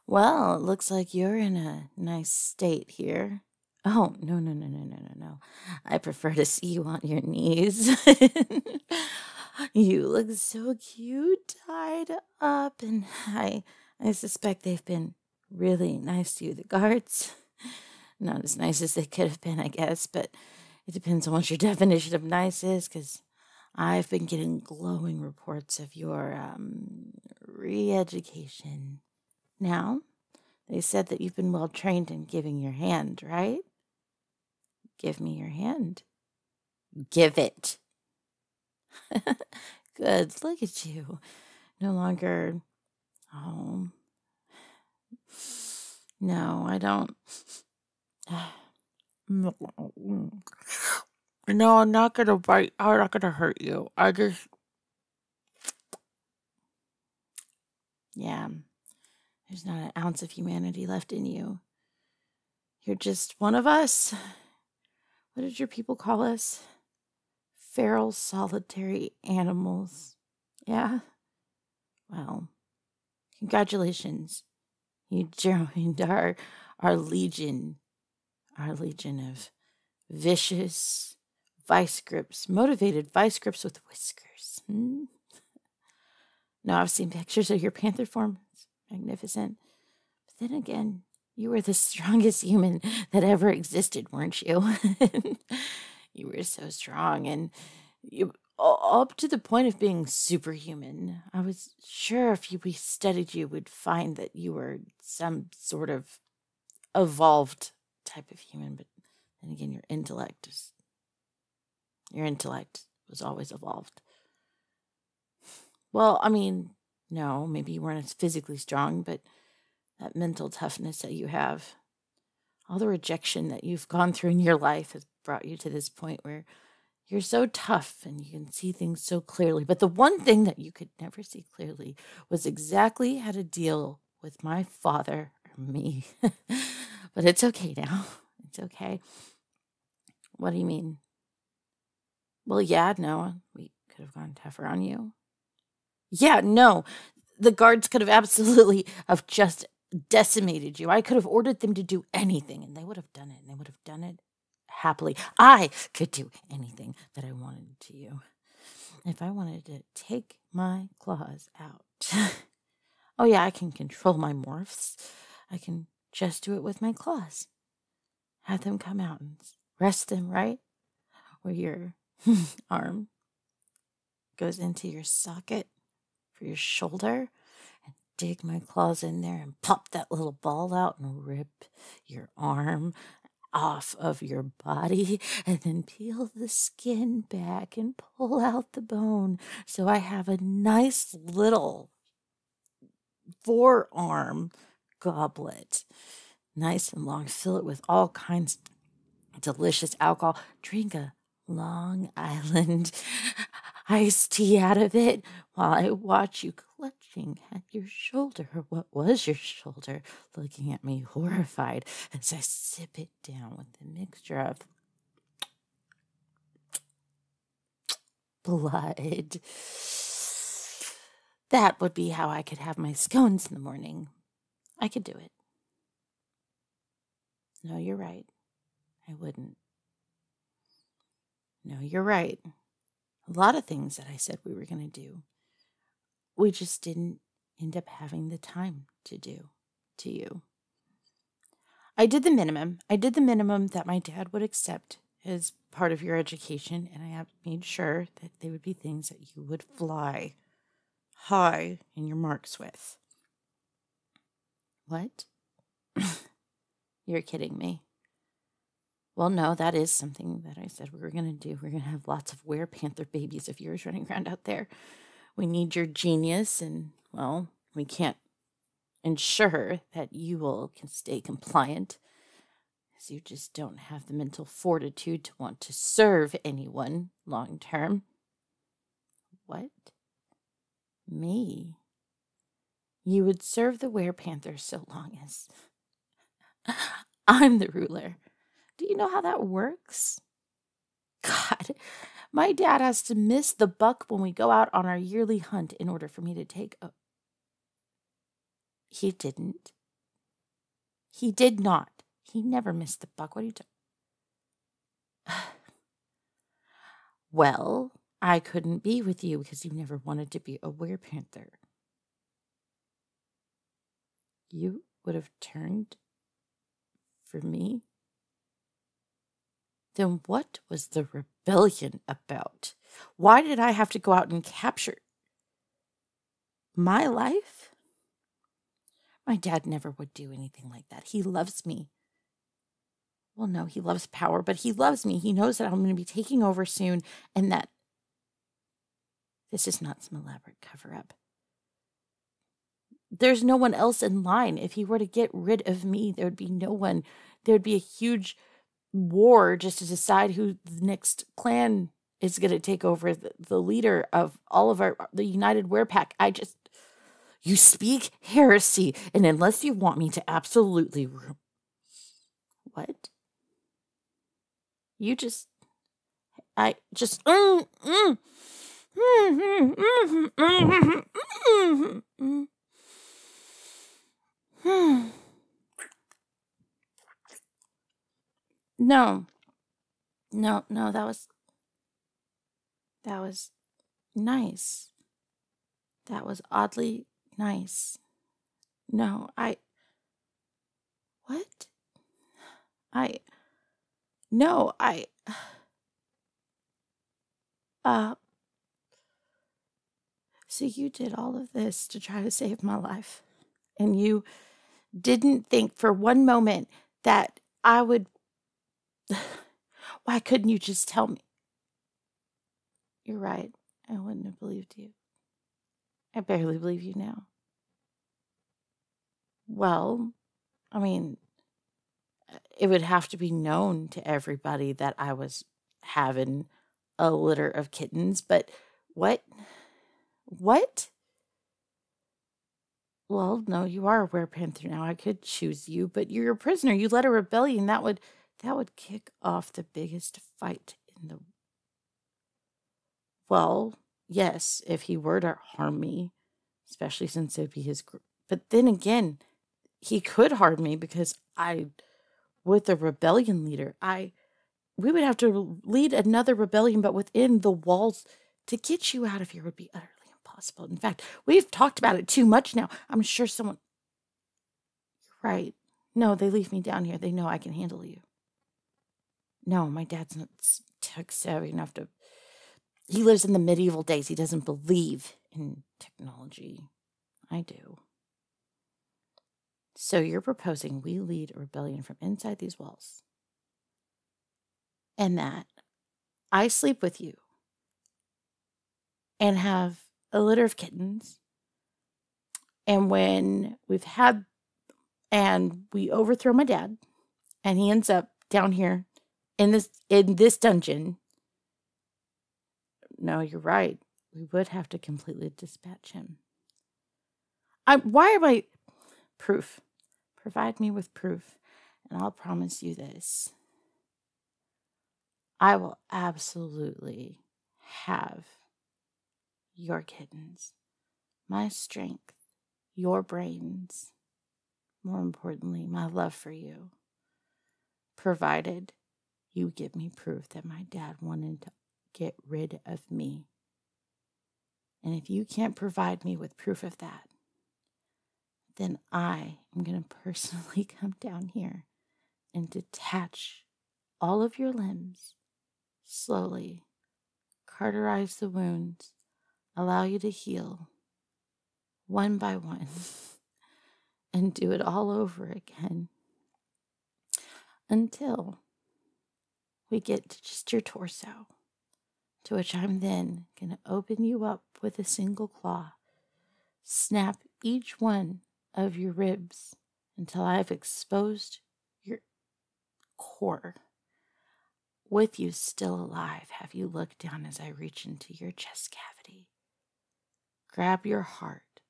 Well, it looks like you're in a nice state here. Oh, no, no, no, no, no, no, no. I prefer to see you on your knees. You look so cute tied up, and I suspect they've been really nice to you, the guards. Not as nice as they could have been, I guess, but it depends on what your definition of nice is, because I've been getting glowing reports of your re-education. Now, they said that you've been well trained in giving your hand, right? Give me your hand. Give it. Good. Look at you. No longer. Oh. No, I don't. No, I'm not gonna bite. I'm not gonna hurt you. Yeah, there's not an ounce of humanity left in you. You're just one of us. What did your people call us? Feral, solitary animals. Yeah? Well, congratulations. You joined our legion. Our legion of vicious vice grips, motivated vice grips with whiskers. No, I've seen pictures of your panther form. It's magnificent. But then again, you were the strongest human that ever existed, weren't you? You were so strong, and you up to the point of being superhuman. I was sure if we studied you, would find that you were some sort of evolved type of human. But then again, your intellect was always evolved. Well, I mean, no, maybe you weren't as physically strong, but that mental toughness that you have, all the rejection that you've gone through in your life has brought you to this point where you're so tough and you can see things so clearly. But the one thing that you could never see clearly was exactly how to deal with my father or me. But it's okay now. It's okay. What do you mean? Well, yeah, no, we could have gone tougher on you. Yeah, no, the guards could have absolutely have just decimated you. I could have ordered them to do anything, and they would have done it, and they would have done it happily. I could do anything that I wanted to you. If I wanted to take my claws out. Oh, yeah, I can control my morphs. I can just do it with my claws. Have them come out and rest them right where your arm goes into your socket for your shoulder, and dig my claws in there and pop that little ball out and rip your arm off of your body, and then peel the skin back and pull out the bone. So I have a nice little forearm goblet. Nice and long. Fill it with all kinds of delicious alcohol. Drink a Long Island iced tea out of it while I watch you clutching at your shoulder, or what was your shoulder, looking at me horrified as I sip it down with the mixture of blood. That would be how I could have my scones in the morning. I could do it. No, you're right. I wouldn't. No, you're right. A lot of things that I said we were going to do, we just didn't end up having the time to do to you. I did the minimum. I did the minimum that my dad would accept as part of your education, and I have made sure that they would be things that you would fly high in your marks with. What? You're kidding me. Well, no, that is something that I said we were going to do. We're going to have lots of WerePanther babies of yours running around out there. We need your genius, and, well, we can't ensure that you can stay compliant, because you just don't have the mental fortitude to want to serve anyone long term. What? Me? You would serve the WerePanther so long as I'm the ruler. Do you know how that works? God, my dad has to miss the buck when we go out on our yearly hunt in order for me to take a... He didn't. He did not. He never missed the buck. What are you talking? Well, I couldn't be with you because you never wanted to be a WerePanther. You would have turned for me? Then what was the rebellion about? Why did I have to go out and capture my life? My dad never would do anything like that. He loves me. Well, no, he loves power, but he loves me. He knows that I'm going to be taking over soon and that this is not some elaborate cover-up. There's no one else in line. If he were to get rid of me, there would be no one. There would be a huge war just to decide who the next clan is going to take over the leader of all of the United Werepack. You speak heresy, and unless you want me to absolutely... What? You just... I just... No, that was nice. That was oddly nice. No, what? No, so you did all of this to try to save my life, and you didn't think for one moment that I would... Why couldn't you just tell me? You're right. I wouldn't have believed you. I barely believe you now. Well, I mean, it would have to be known to everybody that I was having a litter of kittens, but what? What? Well, no, you are a WerePanther now. I could choose you, but you're a prisoner. You led a rebellion. That would kick off the biggest fight in the... Well, yes, if he were to harm me, especially since it would be his group. But then again, he could harm me because with a rebellion leader, we would have to lead another rebellion, but within the walls. To get you out of here would be utterly impossible. In fact, we've talked about it too much now. I'm sure someone... Right. No, they leave me down here. They know I can handle you. No, my dad's not tech savvy enough to... He lives in the medieval days. He doesn't believe in technology. I do. So you're proposing we lead a rebellion from inside these walls. And that I sleep with you and have a litter of kittens. And when we overthrow my dad and he ends up down here in this dungeon. No, you're right. We would have to completely dispatch him. Proof. Provide me with proof, and I'll promise you this. I will absolutely have your kittens, my strength, your brains, more importantly, my love for you, provided you give me proof that my dad wanted to get rid of me. And if you can't provide me with proof of that, then I am going to personally come down here and detach all of your limbs, slowly cauterize the wounds, allow you to heal one by one, and do it all over again until we get to just your torso, to which I'm then going to open you up with a single claw, snap each one of your ribs until I've exposed your core. With you still alive, have you look down as I reach into your chest cavity, grab your heart,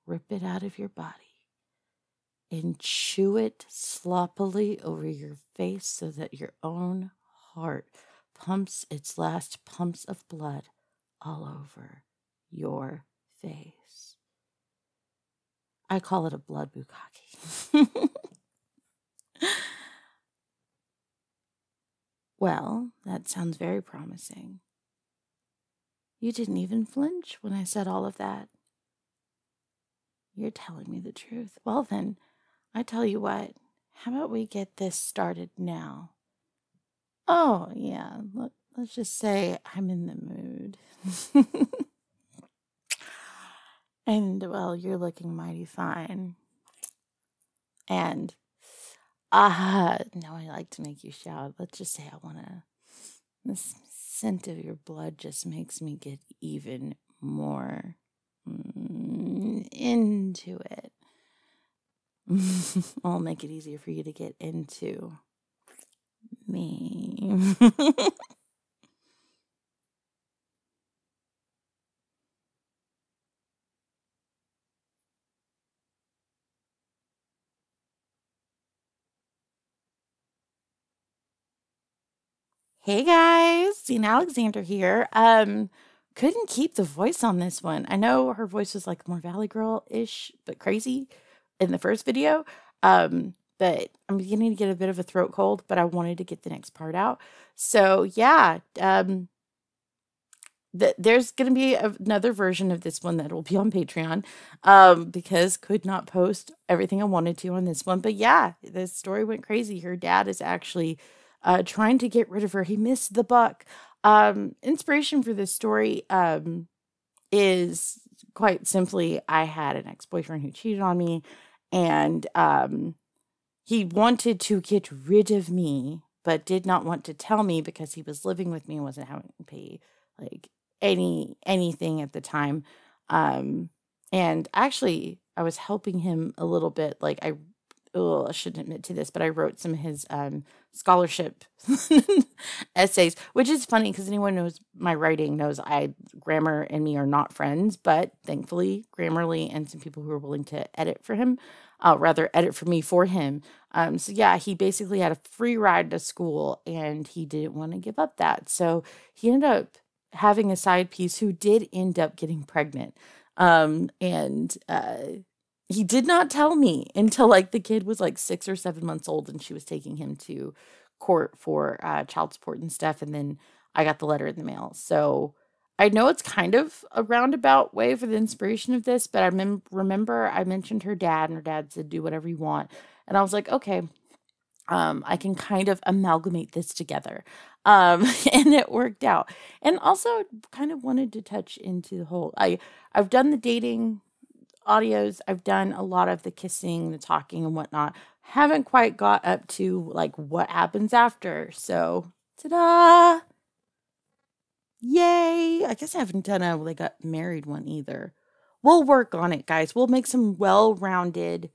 rip it out of your body, and chew it sloppily over your face so that your own heart pumps its last pumps of blood all over your face. I call it a blood bukkake. Well, that sounds very promising. You didn't even flinch when I said all of that. You're telling me the truth. Well, then, I tell you what, how about we get this started now? Oh, yeah, let's just say I'm in the mood. And, well, you're looking mighty fine. And, now I like to make you shout. Let's just say I want to. The scent of your blood just makes me get even more into it. I'll make it easier for you to get into me. Hey guys, Dean Alexander here. Couldn't keep the voice on this one. I know her voice was like more Valley Girl-ish, but crazy in the first video. But I'm beginning to get a bit of a throat cold, but I wanted to get the next part out. So yeah, there's going to be another version of this one that will be on Patreon, because could not post everything I wanted to on this one. But yeah, the story went crazy. Her dad is actually trying to get rid of her. He missed the buck. Inspiration for this story is quite simply, I had an ex-boyfriend who cheated on me, and he wanted to get rid of me, but did not want to tell me because he was living with me and wasn't having to pay like anything at the time. And actually I was helping him a little bit. Like I shouldn't admit to this, but I wrote some of his scholarship essays, which is funny because anyone knows my writing knows grammar and me are not friends, but thankfully Grammarly and some people who are willing to edit for him, rather edit for me for him. So yeah, he basically had a free ride to school and he didn't want to give up that. So he ended up having a side piece who did end up getting pregnant. And he did not tell me until like the kid was like 6 or 7 months old and she was taking him to court for child support and stuff. And then I got the letter in the mail. So I know it's kind of a roundabout way for the inspiration of this, but I remember I mentioned her dad and her dad said, do whatever you want. And I was like, okay, I can kind of amalgamate this together. And it worked out. And also kind of wanted to touch into the whole, I've done the dating audios. I've done a lot of the kissing, the talking and whatnot. Haven't quite got up to like what happens after. So ta-da! Yay! I guess I haven't done a they got married one either. We'll work on it, guys. We'll make some well-rounded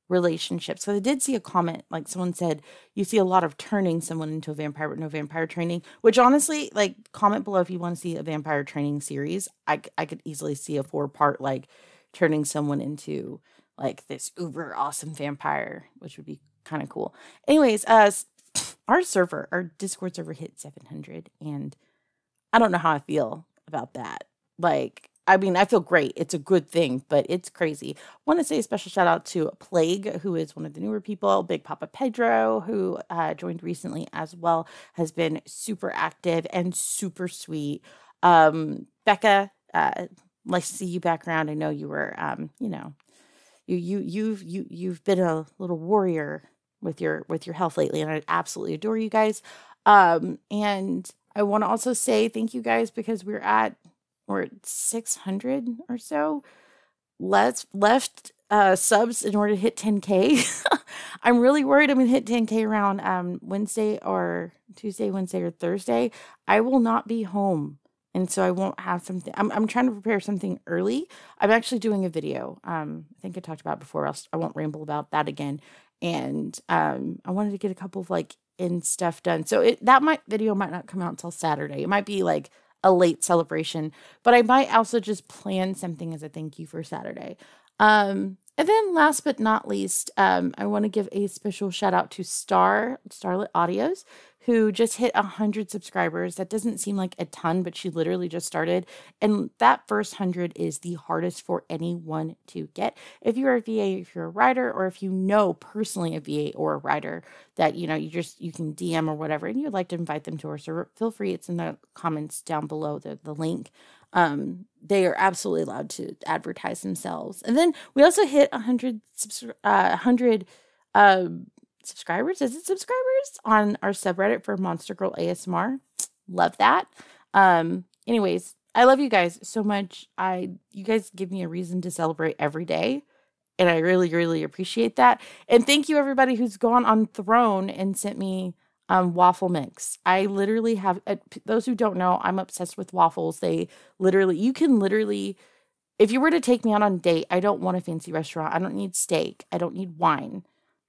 relationships. So I did see a comment, like someone said, you see a lot of turning someone into a vampire, but no vampire training, which honestly, like comment below if you want to see a vampire training series. I could easily see a 4-part, like turning someone into like this uber awesome vampire, which would be kind of cool. Anyways, our Discord server hit 700 and I don't know how I feel about that. Like, I mean, I feel great. It's a good thing, but it's crazy. Want to say a special shout out to Plague, who is one of the newer people. Big Papa Pedro, who joined recently as well, has been super active and super sweet. Becca, nice to see you back around. I know you were, you've been a little warrior with your health lately, and I absolutely adore you guys. And I want to also say thank you guys because we're at 600 or so left subs in order to hit 10K. I'm really worried I'm going to hit 10K around Wednesday or Tuesday, Wednesday or Thursday. I will not be home. And so I won't have something. I'm trying to prepare something early. I'm actually doing a video. I think I talked about it before. Else I won't ramble about that again. And I wanted to get a couple of like in stuff done. So that video might not come out until Saturday. It might be like a late celebration, but I might also just plan something as a thank you for Saturday. And then last but not least, I want to give a special shout out to Starlet Audios, who just hit 100 subscribers. That doesn't seem like a ton, but she literally just started. And that first 100 is the hardest for anyone to get. If you're a VA, if you're a writer, or if you know personally a VA or a writer that, you can DM or whatever, and you'd like to invite them to our server, feel free. It's in the comments down below, the link. They are absolutely allowed to advertise themselves. And then we also hit 100 subscribers. Is it subscribers on our subreddit for Monster Girl ASMR? Love that. Anyways, I love you guys so much. You guys give me a reason to celebrate every day. And I really, really appreciate that. And thank you everybody who's gone on Throne and sent me waffle mix. I literally have, those who don't know, I'm obsessed with waffles. You can literally, if you were to take me out on a date, I don't want a fancy restaurant. I don't need steak. I don't need wine.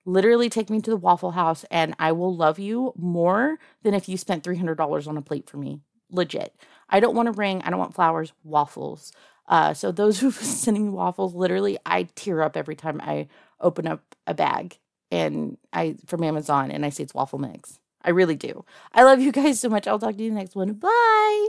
Literally take me to the Waffle House and I will love you more than if you spent $300 on a plate for me. Legit. I don't want a ring. I don't want flowers. Waffles. So those who are sending me waffles, literally, I tear up every time I open up a bag from Amazon and I see it's waffle mix. I really do. I love you guys so much. I'll talk to you in the next one. Bye.